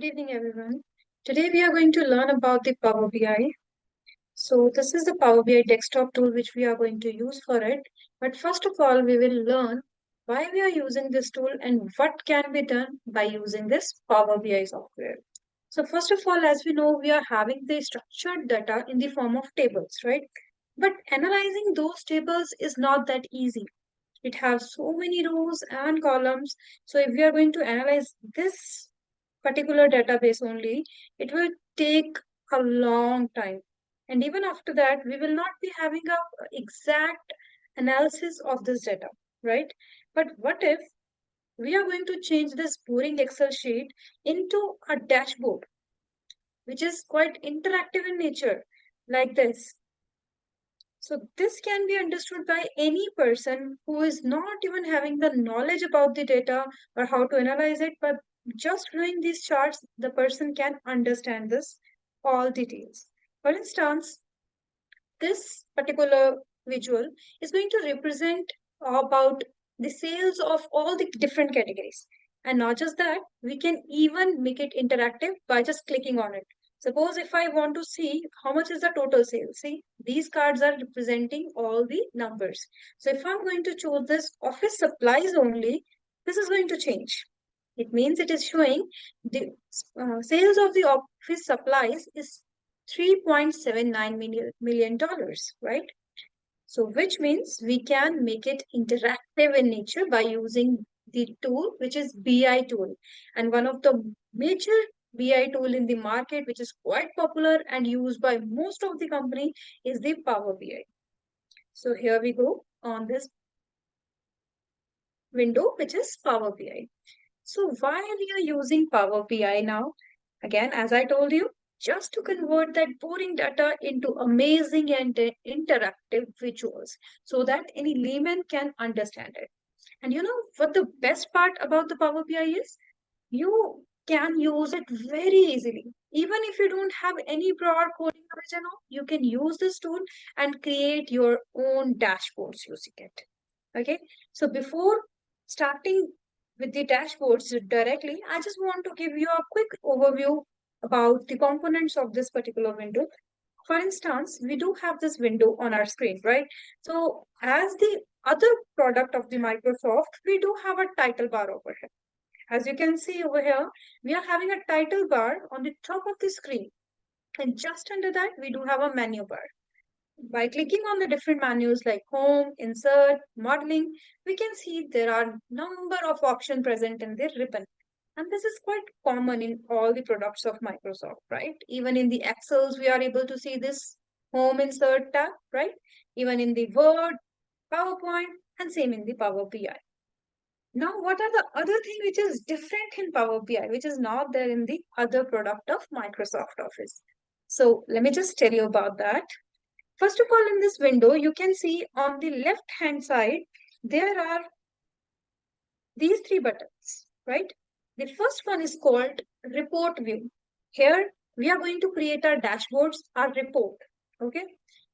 Good evening, everyone. Today we are going to learn about the Power BI. So this is the Power BI desktop tool which we are going to use for it. But first of all, we will learn why we are using this tool and what can be done by using this Power BI software. So first of all, as we know, we are having the structured data in the form of tables, right? But analyzing those tables is not that easy. It has so many rows and columns. So if we are going to analyze this particular database only, it will take a long time. And even after that, we will not be having a exact analysis of this data, right? But what if we are going to change this boring Excel sheet into a dashboard, which is quite interactive in nature, like this? So this can be understood by any person who is not even having the knowledge about the data or how to analyze it, but just viewing these charts, the person can understand this all details. For instance, this particular visual is going to represent about the sales of all the different categories. And not just that, we can even make it interactive by just clicking on it. Suppose if I want to see how much is the total sales, see, these cards are representing all the numbers. So if I'm going to choose this office supplies only, this is going to change. It means it is showing the sales of the office supplies is $3.79 million, right? So which means we can make it interactive in nature by using the tool, which is BI tool. And one of the major BI tool in the market, which is quite popular and used by most of the company, is the Power BI. So here we go on this window, which is Power BI. So why we are using Power BI now? Again, as I told you, just to convert that boring data into amazing and interactive visuals so that any layman can understand it. And you know what the best part about the Power BI is? You can use it very easily. Even if you don't have any broad coding knowledge and all, you can use this tool and create your own dashboards using it. Okay, so before starting with the dashboards directly, I just want to give you a quick overview about the components of this particular window. For instance, we do have this window on our screen, right? So as the other product of the Microsoft, we do have a title bar over here. As you can see over here, we are having a title bar on the top of the screen. And just under that, we do have a menu bar. By clicking on the different menus like Home, Insert, Modeling, we can see there are number of options present in the ribbon. And this is quite common in all the products of Microsoft, right? Even in the Excels, we are able to see this Home Insert tab, right? Even in the Word, PowerPoint, and same in the Power BI. Now, what are the other thing which is different in Power BI, which is not there in the other product of Microsoft Office? So let me just tell you about that. First of all, in this window, you can see on the left hand side, there are these three buttons, right? The first one is called report view. Here, we are going to create our dashboards, our report, okay?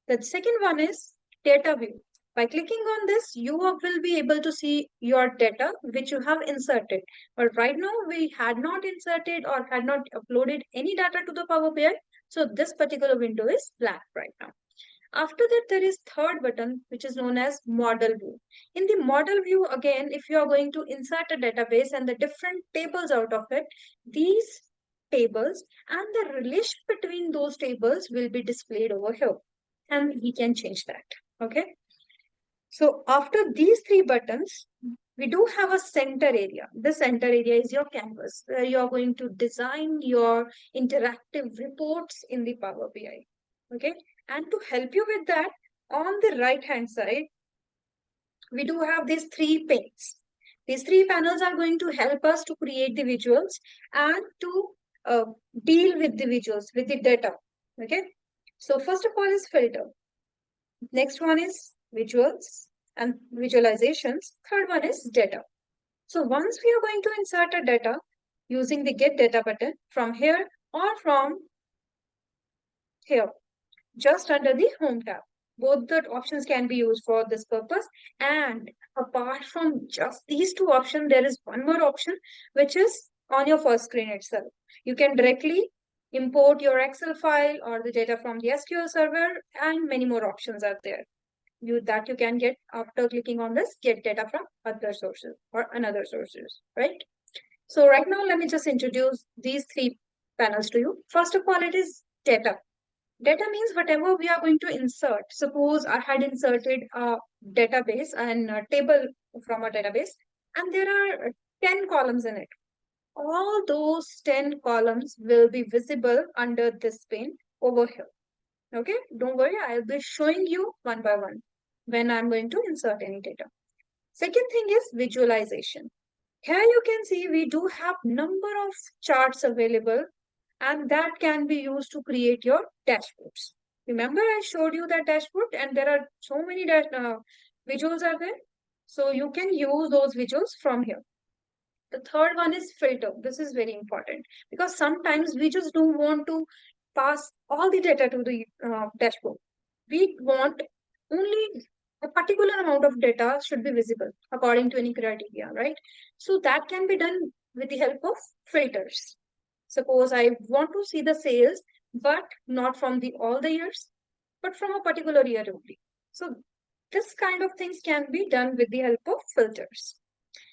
The second one is data view. By clicking on this, you will be able to see your data which you have inserted. But right now, we had not inserted or had not uploaded any data to the Power BI. So this particular window is blank right now. After that, there is third button, which is known as model view. In the model view, again, if you are going to insert a database and the different tables out of it, these tables and the relation between those tables will be displayed over here. And we can change that. Okay. So after these three buttons, we do have a center area. The center area is your canvas where you are going to design your interactive reports in the Power BI. Okay. And to help you with that, on the right hand side, we do have these three panes. These three panels are going to help us to create the visuals and to deal with the visuals, with the data. Okay. So first of all is filter. Next one is visuals and visualizations. Third one is data. So once we are going to insert a data using the get data button from here or from here, just under the home tab. Both the options can be used for this purpose. And apart from just these two options, there is one more option, which is on your first screen itself. You can directly import your Excel file or the data from the SQL server, and many more options are there that you can get after clicking on this get data from other sources or another sources, right? So right now, let me just introduce these three panels to you. First of all, it is data. Data means whatever we are going to insert. Suppose I had inserted a database and a table from a database, and there are 10 columns in it. All those 10 columns will be visible under this pane over here. Okay, don't worry, I'll be showing you one by one when I'm going to insert any data. Second thing is visualization. Here you can see we do have number of charts available, and that can be used to create your dashboards. Remember I showed you that dashboard, and there are so many visuals are there. So you can use those visuals from here. The third one is filter. This is very important because sometimes we just don't want to pass all the data to the dashboard. We want only a particular amount of data should be visible according to any criteria, right? So that can be done with the help of filters. Suppose I want to see the sales, but not from the all the years, but from a particular year only. So this kind of things can be done with the help of filters.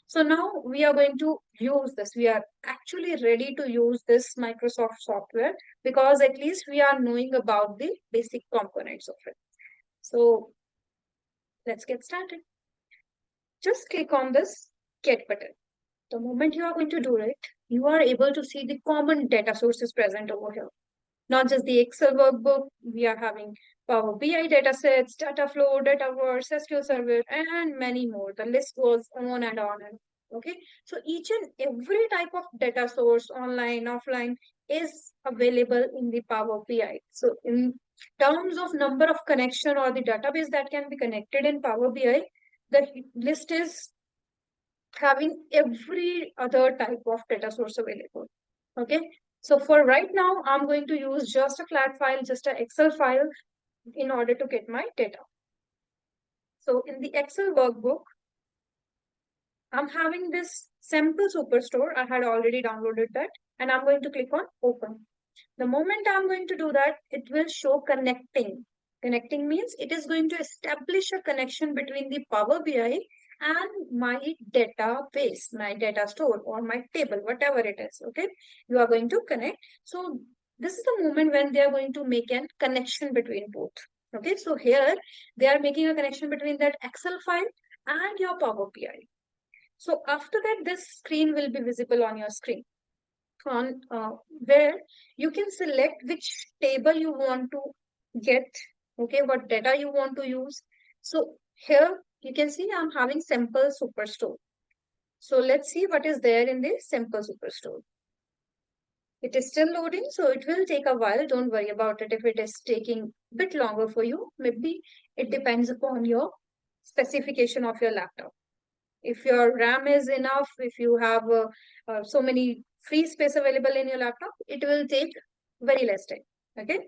So now we are going to use this. We are actually ready to use this Microsoft software because at least we are knowing about the basic components of it. So let's get started. Just click on this Get button. The moment you are going to do it, you are able to see the common data sources present over here. Not just the Excel workbook, we are having Power BI datasets, data flow, Dataverse, SQL Server, and many more. The list goes on and on. Okay, so each and every type of data source, online, offline, is available in the Power BI. So in terms of number of connection or the database that can be connected in Power BI, the list is having every other type of data source available. Okay, so for right now, I'm going to use just a flat file, just an Excel file in order to get my data. So in the Excel workbook, I'm having this sample superstore. I had already downloaded that, and I'm going to click on open. The moment I'm going to do that, it will show connecting. Connecting means it is going to establish a connection between the Power BI and my database, my data store or my table, whatever it is. Okay, you are going to connect. So this is the moment when they are going to make a connection between both. Okay, so here they are making a connection between that Excel file and your Power BI. So after that, this screen will be visible on your screen on where you can select which table you want to get, okay, what data you want to use. So here you can see I'm having sample superstore. So let's see what is there in the sample superstore. It is still loading, so it will take a while. Don't worry about it if it is taking a bit longer for you. Maybe it depends upon your specification of your laptop. If your RAM is enough, if you have so many free space available in your laptop, it will take very less time. Okay.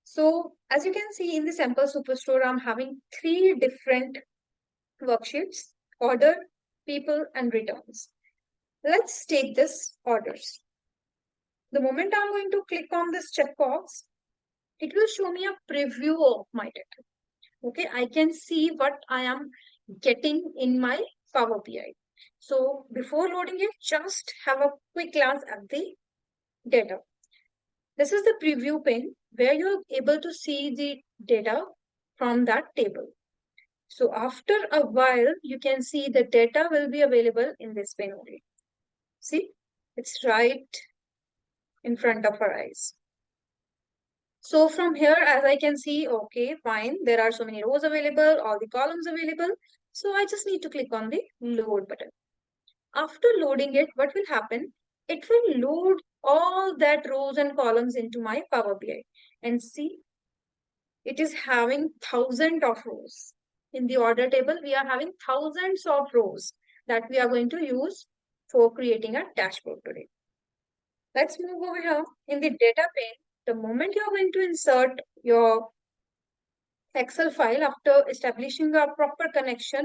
So as you can see in the sample superstore, I'm having three different worksheets: order, people, and returns. Let's take this orders. The moment I'm going to click on this checkbox, it will show me a preview of my data. Okay, I can see what I am getting in my Power BI. So before loading it, just have a quick glance at the data. This is the preview pane where you're able to see the data from that table. So after a while, you can see the data will be available in this pane only. See, it's right in front of our eyes. So from here, as I can see, okay, fine, there are so many rows available, all the columns available. So I just need to click on the load button. After loading it, what will happen? It will load all that rows and columns into my Power BI. And see, it is having thousands of rows. In the order table, we are having thousands of rows that we are going to use for creating a dashboard today. Let's move over here. In the data pane, the moment you are going to insert your Excel file after establishing a proper connection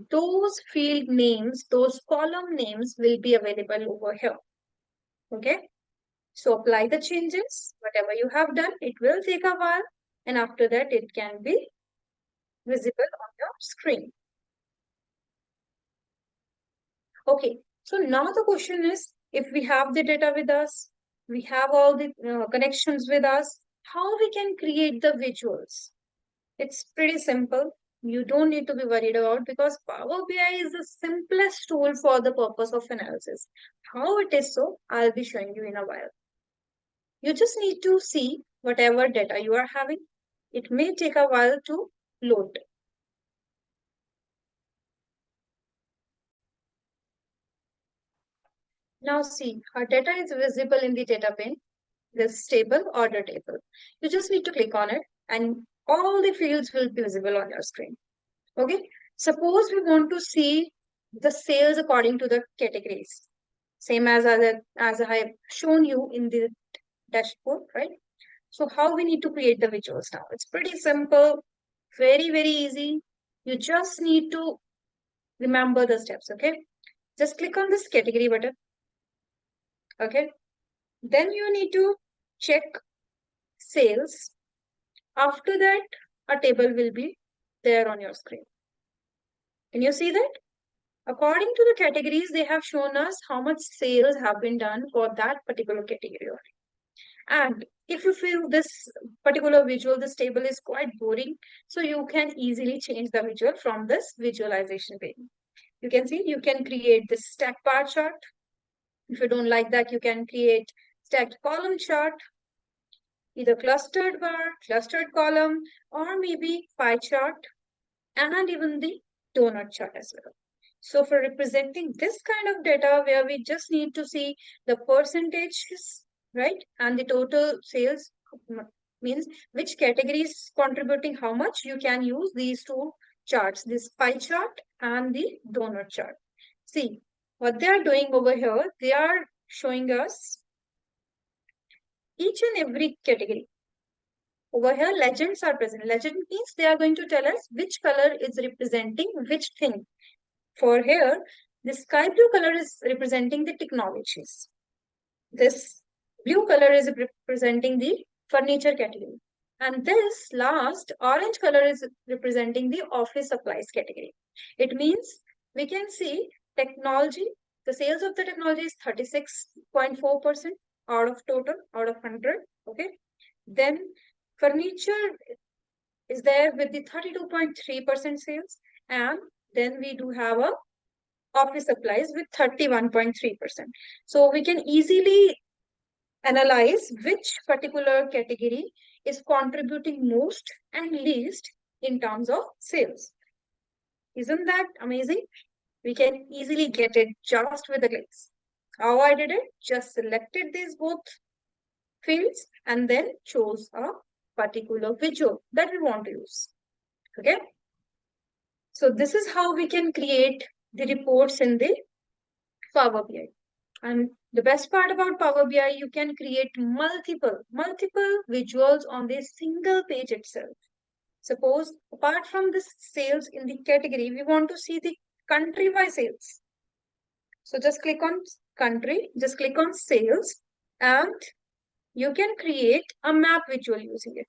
those field names, those column names will be available over here. Okay. So apply the changes, whatever you have done, it will take a while, and after that it can be visible on your screen. Okay, so now the question is, if we have the data with us, we have all the connections with us, how we can create the visuals? It's pretty simple. You don't need to be worried about, because Power BI is the simplest tool for the purpose of analysis. How it is so, I'll be showing you in a while. You just need to see whatever data you are having. It may take a while to load. Now see, our data is visible in the data pane, this table, order table. You just need to click on it and all the fields will be visible on your screen. Okay. Suppose we want to see the sales according to the categories. Same as I have shown you in the dashboard, right? So how we need to create the visuals now? It's pretty simple, very easy. You just need to remember the steps, okay? Just click on this category button, okay? Then you need to check sales. After that, a table will be there on your screen. Can you see that? According to the categories, they have shown us how much sales have been done for that particular category. And if you feel this particular visual, this table is quite boring, so you can easily change the visual from this visualization page. You can see, you can create this stack bar chart. If you don't like that, you can create stacked column chart, either clustered bar, clustered column, or maybe pie chart, and even the donut chart as well. So for representing this kind of data where we just need to see the percentages, right? And the total sales means which category is contributing how much, you can use these two charts, this pie chart and the donut chart. See, what they are doing over here, they are showing us each and every category. Over here, legends are present. Legend means they are going to tell us which color is representing which thing. For here, the sky blue color is representing the technologies. This blue color is representing the furniture category. And this last orange color is representing the office supplies category. It means we can see technology, the sales of the technology is 36.4% out of total, out of 100. Okay. Then furniture is there with the 32.3% sales. And then we do have a office supplies with 31.3%. So we can easily analyze which particular category is contributing most and least in terms of sales. Isn't that amazing? We can easily get it just with a clicks. How I did it? Just selected these both fields and then chose a particular visual that we want to use. Okay. So this is how we can create the reports in the Power BI. And the best part about Power BI, you can create multiple visuals on this single page itself. Suppose apart from this sales in the category, we want to see the country by sales. So just click on country, just click on sales, and you can create a map visual using it.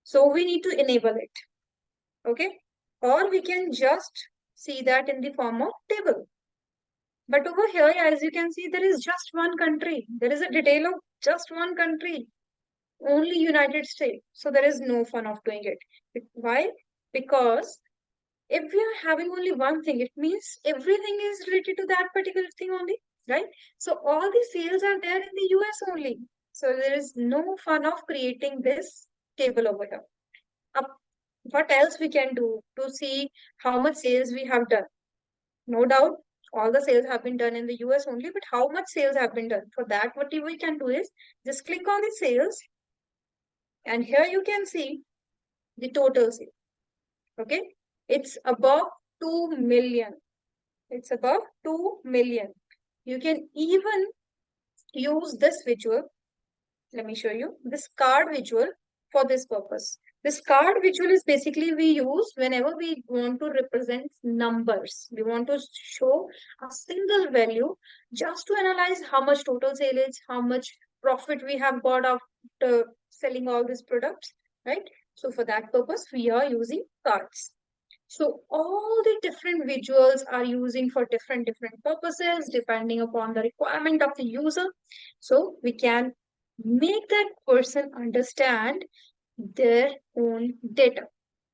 So we need to enable it. Okay. Or we can just see that in the form of table. But over here, as you can see, there is just one country. There is a detail of just one country, only United States. So there is no fun of doing it. Why? Because if we are having only one thing, it means everything is related to that particular thing only, right? So all the sales are there in the US only. So there is no fun of creating this table over here. What else we can do to see how much sales we have done? No doubt, all the sales have been done in the US only, but how much sales have been done? For that, what we can do is just click on the sales, and here you can see the total sale. Okay, it's above 2 million. It's above 2 million. You can even use this visual. Let me show you this card visual for this purpose. This card visual is basically we use whenever we want to represent numbers. We want to show a single value just to analyze how much total sale is, how much profit we have got after selling all these products, right? So for that purpose, we are using cards. So all the different visuals are using for different purposes depending upon the requirement of the user. So we can make that person understand their own data,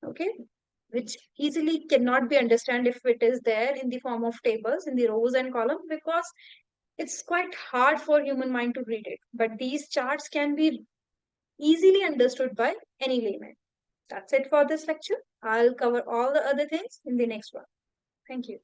okay, which easily cannot be understand if it is there in the form of tables in the rows and columns, because it's quite hard for human mind to read it. But these charts can be easily understood by any layman. That's it for this lecture. I'll cover all the other things in the next one. Thank you.